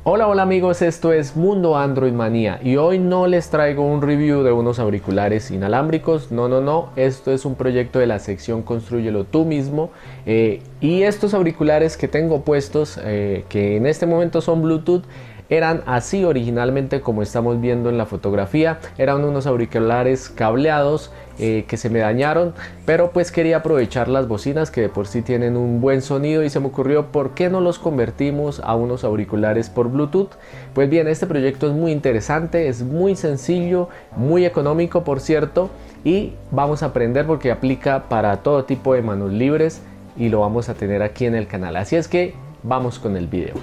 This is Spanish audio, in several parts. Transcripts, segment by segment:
Hola, hola amigos, esto es Mundo Android Manía y hoy no les traigo un review de unos auriculares inalámbricos, no, esto es un proyecto de la sección Constrúyelo tú mismo y estos auriculares que tengo puestos, que en este momento son Bluetooth, eran así originalmente como estamos viendo en la fotografía. Eran unos auriculares cableados que se me dañaron, pero pues quería aprovechar las bocinas que de por sí tienen un buen sonido y se me ocurrió por qué no los convertimos a unos auriculares por Bluetooth. Pues bien, este proyecto es muy interesante, es muy sencillo, muy económico por cierto, y vamos a aprender porque aplica para todo tipo de manos libres y lo vamos a tener aquí en el canal. Así es que vamos con el video.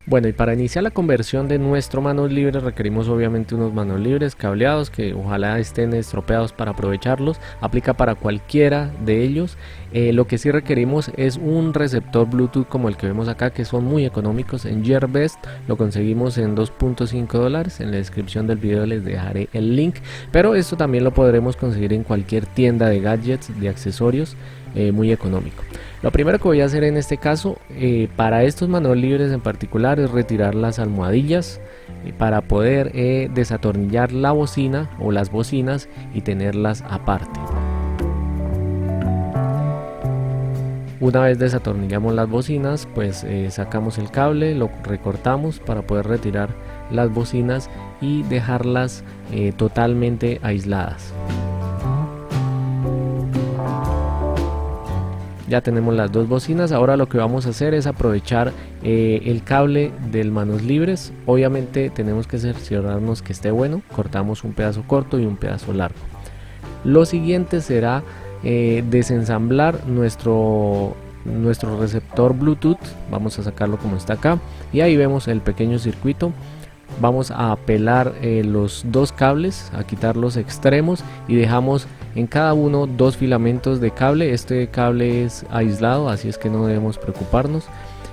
Bueno, y para iniciar la conversión de nuestro manos libres requerimos obviamente unos manos libres cableados que ojalá estén estropeados para aprovecharlos. Aplica para cualquiera de ellos. Lo que sí requerimos es un receptor Bluetooth como el que vemos acá, que son muy económicos. En Gearbest lo conseguimos en $2.5. En la descripción del video les dejaré el link, pero esto también lo podremos conseguir en cualquier tienda de gadgets, de accesorios, muy económico. Lo primero que voy a hacer en este caso, para estos manos libres en particular, es retirar las almohadillas para poder desatornillar la bocina o las bocinas y tenerlas aparte. Una vez desatornillamos las bocinas, pues sacamos el cable, lo recortamos para poder retirar las bocinas y dejarlas totalmente aisladas. Ya tenemos las dos bocinas. Ahora lo que vamos a hacer es aprovechar el cable del manos libres. Obviamente tenemos que cerciorarnos que esté bueno. Cortamos un pedazo corto y un pedazo largo. Lo siguiente será desensamblar nuestro receptor Bluetooth. Vamos a sacarlo como está acá y ahí vemos el pequeño circuito. Vamos a pelar los dos cables, a quitar los extremos y dejamos en cada uno dos filamentos de cable. Este cable es aislado, así es que no debemos preocuparnos.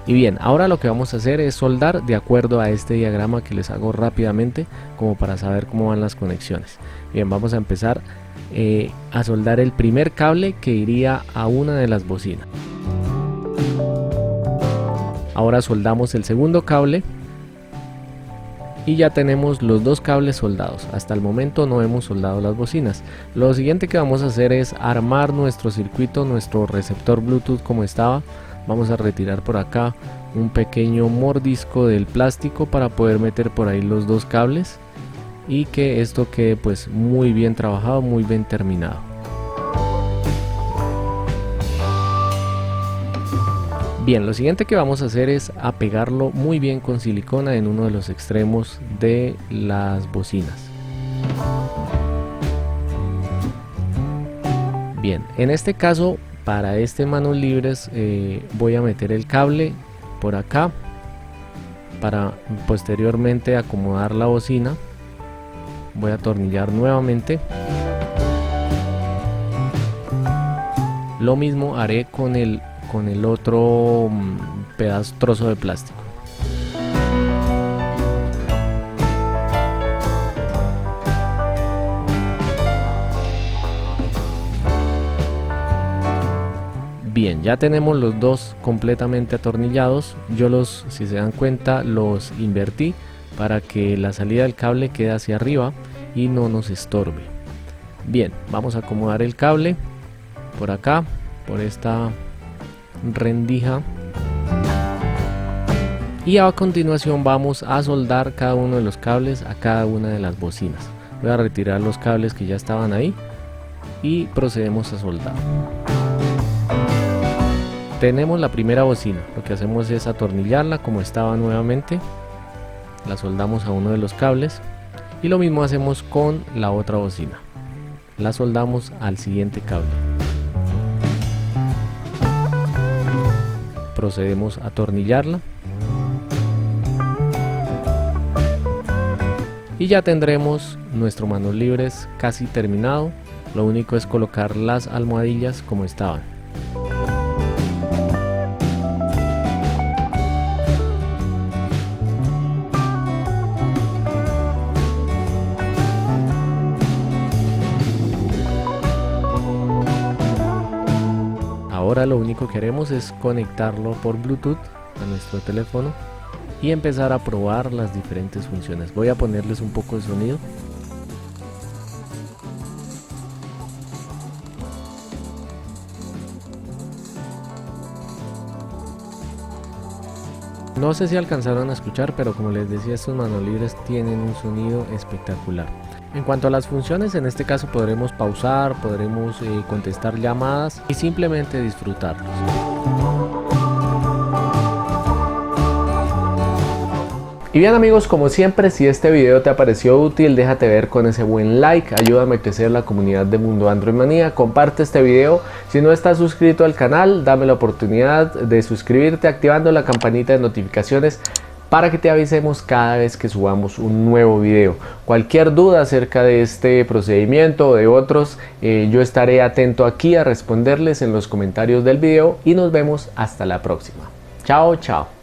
Y bien, ahora lo que vamos a hacer es soldar de acuerdo a este diagrama que les hago rápidamente, como para saber cómo van las conexiones. Bien, vamos a empezar a soldar el primer cable que iría a una de las bocinas. Ahora soldamos el segundo cable. Y ya tenemos los dos cables soldados. Hasta el momento no hemos soldado las bocinas. Lo siguiente que vamos a hacer es armar nuestro circuito, nuestro receptor Bluetooth como estaba. Vamos a retirar por acá un pequeño mordisco del plástico para poder meter por ahí los dos cables y que esto quede pues muy bien trabajado, muy bien terminado. Bien, lo siguiente que vamos a hacer es apegarlo muy bien con silicona en uno de los extremos de las bocinas. Bien, en este caso, para este manos libres, voy a meter el cable por acá para posteriormente acomodar la bocina. Voy a atornillar nuevamente. Lo mismo haré con el otro trozo de plástico. Bien, ya tenemos los dos completamente atornillados. Yo si se dan cuenta, los invertí para que la salida del cable quede hacia arriba y no nos estorbe. Bien, vamos a acomodar el cable por acá, por esta rendija, y a continuación vamos a soldar cada uno de los cables a cada una de las bocinas. Voy a retirar los cables que ya estaban ahí y procedemos a soldar. Tenemos la primera bocina. Lo que hacemos es atornillarla como estaba nuevamente, la soldamos a uno de los cables y lo mismo hacemos con la otra bocina, la soldamos al siguiente cable. Procedemos a atornillarla y ya tendremos nuestro manos libres casi terminado. Lo único es colocar las almohadillas como estaban. Ahora lo único que haremos es conectarlo por Bluetooth a nuestro teléfono y empezar a probar las diferentes funciones. Voy a ponerles un poco de sonido. No sé si alcanzaron a escuchar, pero como les decía, estos manos libres tienen un sonido espectacular. En cuanto a las funciones, en este caso podremos pausar, podremos contestar llamadas y simplemente disfrutarlos. Y bien amigos, como siempre, si este video te ha parecido útil, déjate ver con ese buen like, ayúdame a crecer la comunidad de Mundo Android Manía, comparte este video, si no estás suscrito al canal, dame la oportunidad de suscribirte activando la campanita de notificaciones para que te avisemos cada vez que subamos un nuevo video. Cualquier duda acerca de este procedimiento o de otros, yo estaré atento aquí a responderles en los comentarios del video y nos vemos hasta la próxima. Chao, chao.